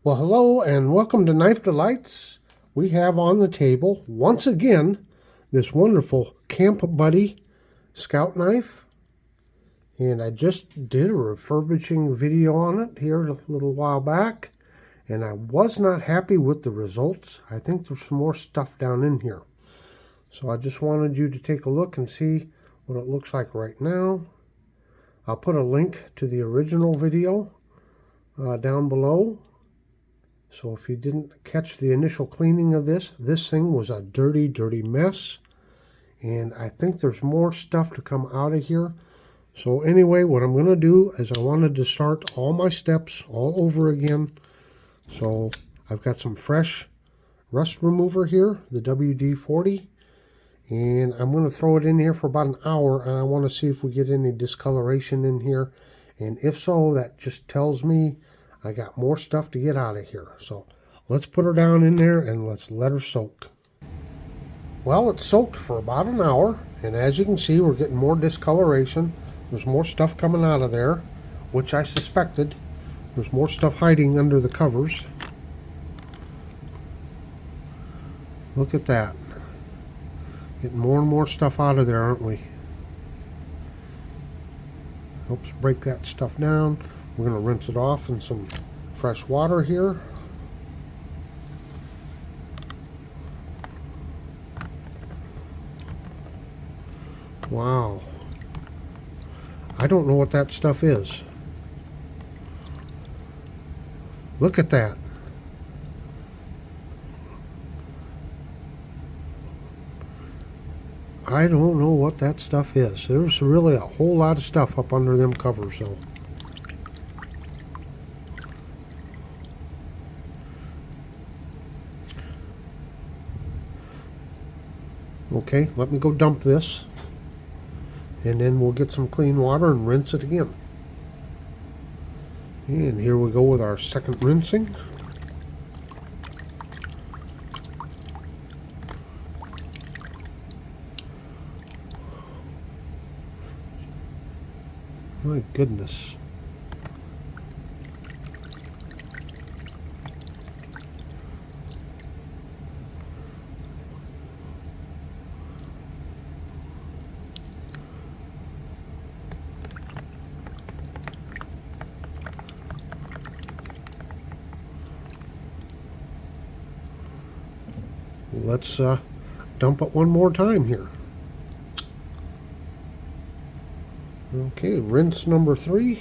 Well, hello and welcome to Knife Delights. We have on the table, once again, this wonderful Campbuddy Scout knife. And I just did a refurbishing video on it here a little while back. And I was not happy with the results. I think there's some more stuff down in here. So I just wanted you to take a look and see what it looks like right now. I'll put a link to the original video down below. So if you didn't catch the initial cleaning of this thing was a dirty, dirty mess. And I think there's more stuff to come out of here. So anyway, what I'm going to do is I wanted to start all my steps all over again. So I've got some fresh rust remover here, the WD-40. And I'm going to throw it in here for about an hour. And I want to see if we get any discoloration in here. And if so, that just tells me I got more stuff to get out of here. So let's put her down in there and let's let her soak. Well, it's soaked for about an hour, and as you can see, we're getting more discoloration. There's more stuff coming out of there, which I suspected. There's more stuff hiding under the covers. Look at that. Getting more and more stuff out of there, aren't we? Helps break that stuff down. We're going to rinse it off in some fresh water here. Wow. I don't know what that stuff is. Look at that. I don't know what that stuff is. There's really a whole lot of stuff up under them covers, though. Okay, let me go dump this, and then we'll get some clean water and rinse it again. And here we go with our second rinsing. My goodness. Let's dump it one more time here. Okay, rinse number 3. You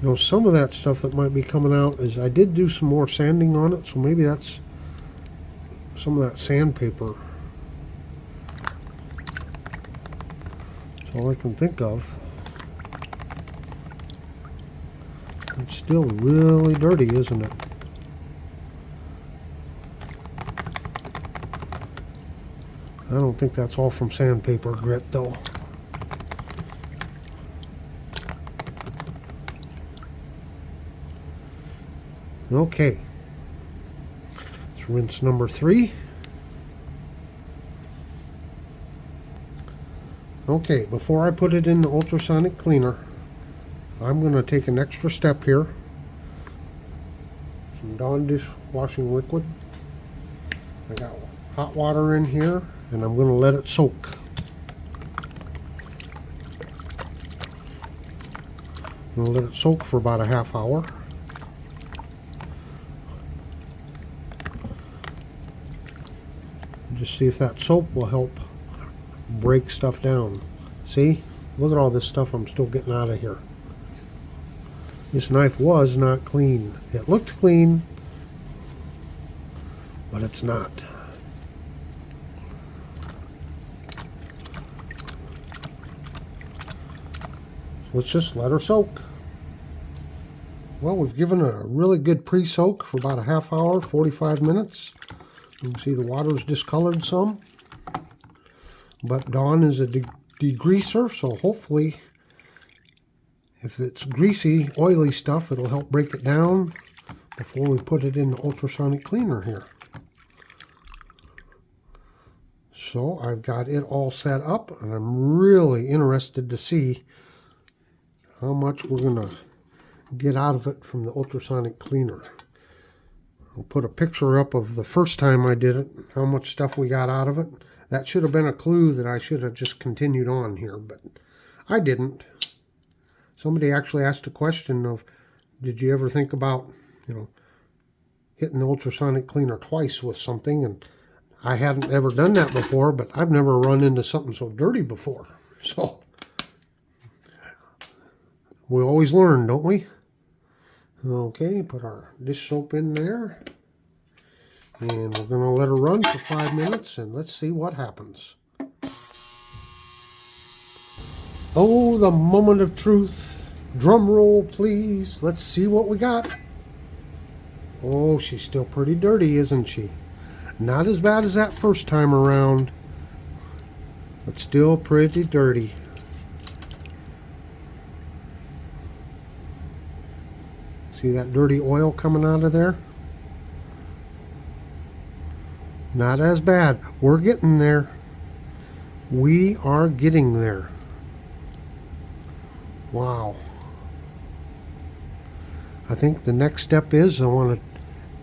know, some of that stuff that might be coming out is I did do some more sanding on it, so maybe that's some of that sandpaper. That's all I can think of. It's still really dirty, isn't it? I don't think that's all from sandpaper grit, though. Okay. Let's rinse number 3. Okay, before I put it in the ultrasonic cleaner, I'm going to take an extra step here. Some Dawn dishwashing liquid. I got hot water in here, and I'm going to let it soak. I'm going to let it soak for about a half hour. Just see if that soap will help break stuff down. See? Look at all this stuff I'm still getting out of here. This knife was not clean. It looked clean, but it's not. Let's just let her soak. Well, we've given it a really good pre-soak for about a half hour, 45 minutes. You can see the water's discolored some. But Dawn is a degreaser, so hopefully if it's greasy, oily stuff, it'll help break it down before we put it in the ultrasonic cleaner here. So I've got it all set up, and I'm really interested to see how much we're going to get out of it from the ultrasonic cleaner. I'll put a picture up of the first time I did it, how much stuff we got out of it. That should have been a clue that I should have just continued on here, but I didn't. Somebody actually asked a question of, did you ever think about, hitting the ultrasonic cleaner twice with something? And I hadn't ever done that before, but I've never run into something so dirty before. So we always learn, don't we? Okay, put our dish soap in there. And we're going to let her run for 5 minutes, and let's see what happens. Oh, the moment of truth. Drum roll, please. Let's see what we got. Oh, she's still pretty dirty, isn't she? Not as bad as that first time around, but still pretty dirty. See that dirty oil coming out of there? Not as bad. We're getting there. We are getting there. Wow. I think the next step is I want to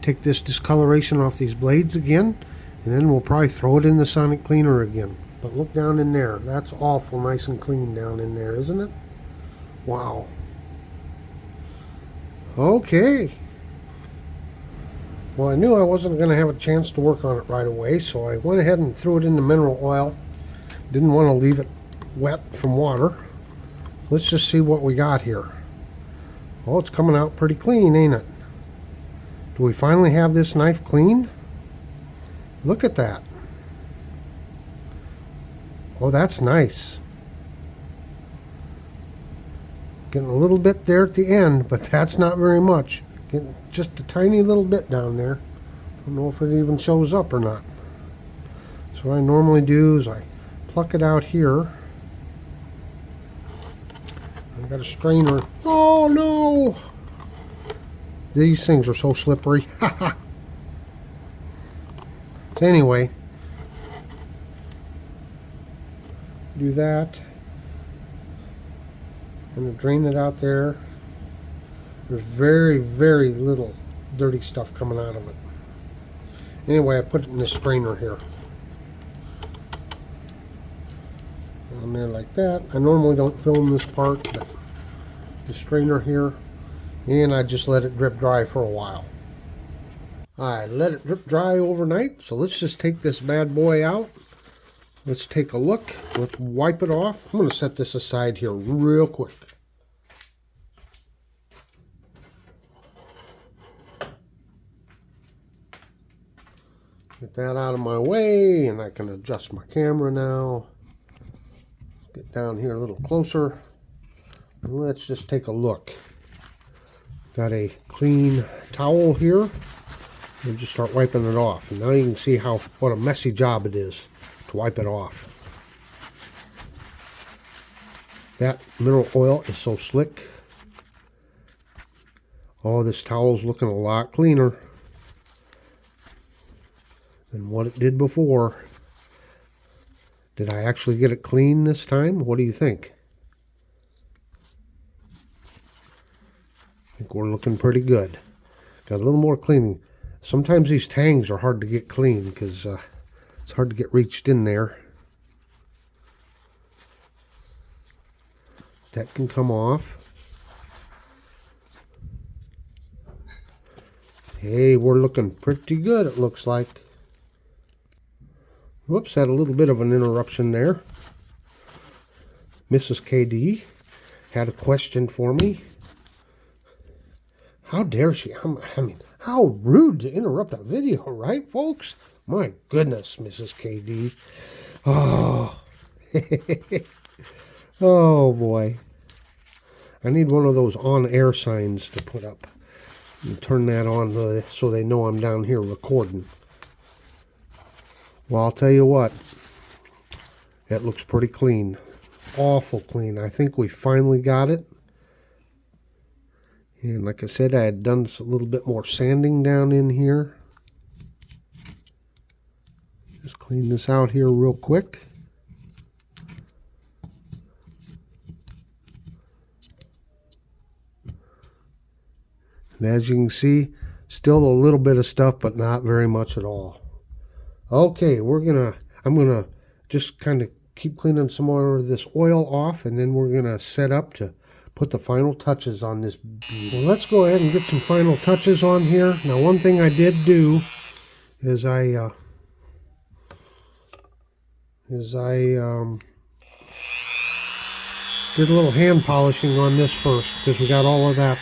take this discoloration off these blades again, and then we'll probably throw it in the sonic cleaner again. But look down in there. That's awful nice and clean down in there, isn't it? Wow. Okay. Well, I knew I wasn't going to have a chance to work on it right away, so I went ahead and threw it in the mineral oil. Didn't want to leave it wet from water. Let's just see what we got here. Oh, it's coming out pretty clean, ain't it? Do we finally have this knife clean? Look at that. Oh, that's nice. Getting a little bit there at the end, but that's not very much. Getting just a tiny little bit down there. I don't know if it even shows up or not. So what I normally do is I pluck it out here. I got a strainer. Oh no! These things are so slippery. Anyway, do that. I'm going to drain it out there. There's very, very little dirty stuff coming out of it. Anyway, I put it in the strainer here. Down there like that. I normally don't film this part, but the strainer here. And I just let it drip dry for a while. I let it drip dry overnight, so let's just take this bad boy out. Let's take a look. Let's wipe it off. I'm going to set this aside here real quick. Get that out of my way, and I can adjust my camera now. Get down here a little closer. And let's just take a look. Got a clean towel here. We'll just start wiping it off. And now you can see what a messy job it is to wipe it off. That mineral oil is so slick. Oh, this towel's looking a lot cleaner than what it did before. Did I actually get it clean this time? What do you think? I think we're looking pretty good. Got a little more cleaning. Sometimes these tangs are hard to get clean because it's hard to get reached in there. That can come off. Hey, we're looking pretty good, it looks like. Whoops, had a little bit of an interruption there. Mrs. KD had a question for me. How dare she? I mean, how rude to interrupt a video, right, folks? My goodness, Mrs. KD. Oh. Oh, boy. I need one of those on-air signs to put up. And turn that on so they know I'm down here recording. Well, I'll tell you what. It looks pretty clean. Awful clean. I think we finally got it. And like I said, I had done a little bit more sanding down in here. Just Clean this out here real quick. And as you can see, still a little bit of stuff, but not very much at all. Okay, I'm gonna just kind of keep cleaning some more of this oil off, and then we're gonna set up to put the final touches on this beauty. Well, let's go ahead and get some final touches on here. Now, one thing I did do is I did a little hand polishing on this first, because we got all of that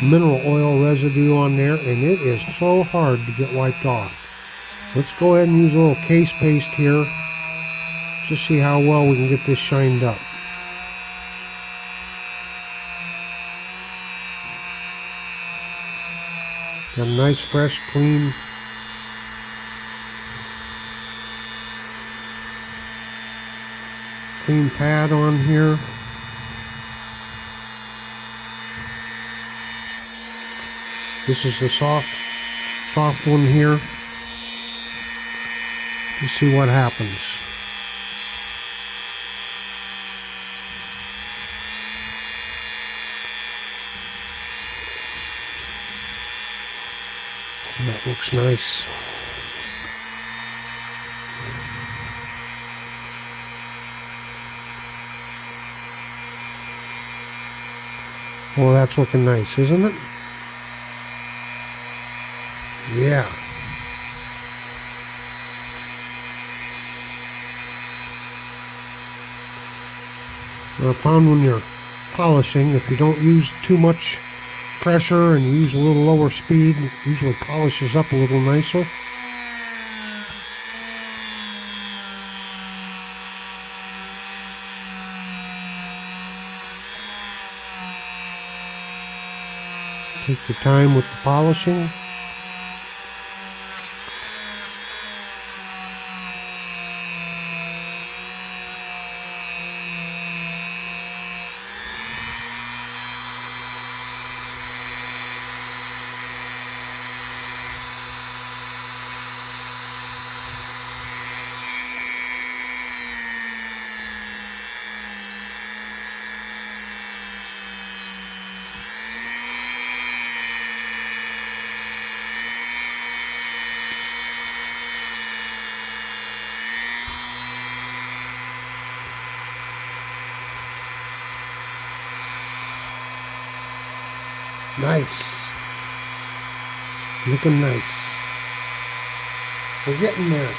mineral oil residue on there, and it is so hard to get wiped off. Let's go ahead and use a little case paste here, just see how well we can get this shined up. Got a nice, fresh, clean pad on here. This is the soft one here. Let's see what happens. That looks nice. Well, that's looking nice, isn't it? Yeah. I found when you're polishing, if you don't use too much pressure and you use a little lower speed, it usually polishes up a little nicer. Take your time with the polishing. Nice. Looking nice. We're getting there.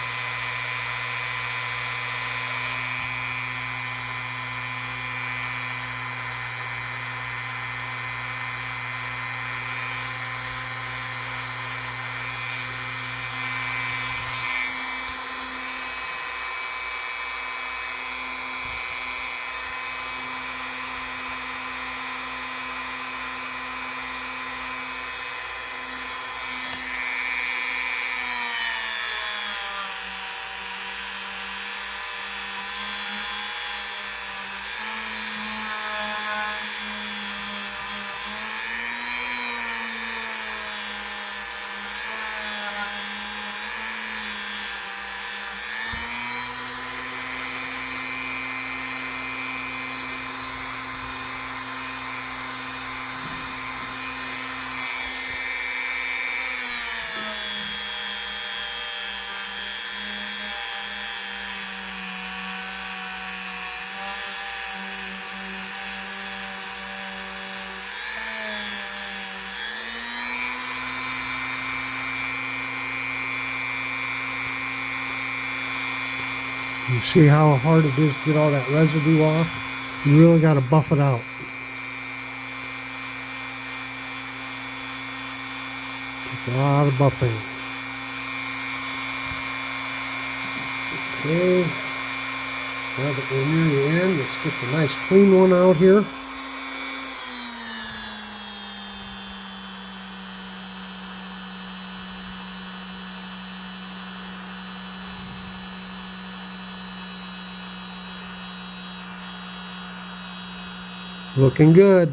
You see how hard it is to get all that residue off? You really got to buff it out. Takes a lot of buffing. Okay. Now that we're near the end, let's get the nice clean one out here. Looking good.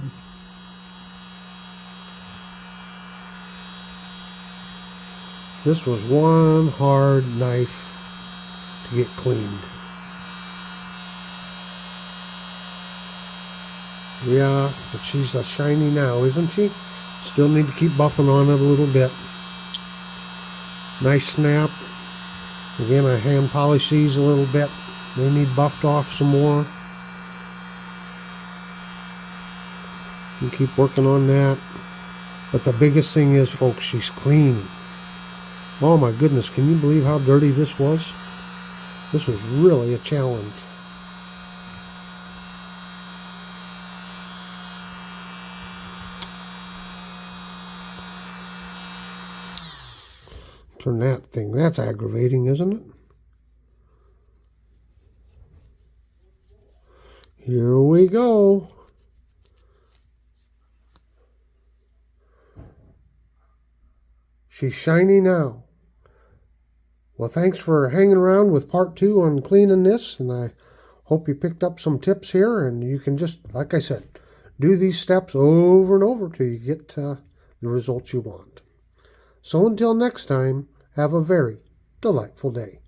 This was one hard knife to get cleaned. Yeah, but she's shiny now, isn't she? Still need to keep buffing on it a little bit. Nice snap. Again, I hand polish these a little bit. They need buffed off some more. And keep working on that. But the biggest thing is, folks, she's clean. Oh my goodness, can you believe how dirty this was? This was really a challenge. Turn that thing. That's aggravating, isn't it? Here we go. She's shiny now. Well, thanks for hanging around with part 2 on cleaning this, and I hope you picked up some tips here, and you can just, like I said, do these steps over and over till you get the results you want. So until next time, have a very delightful day.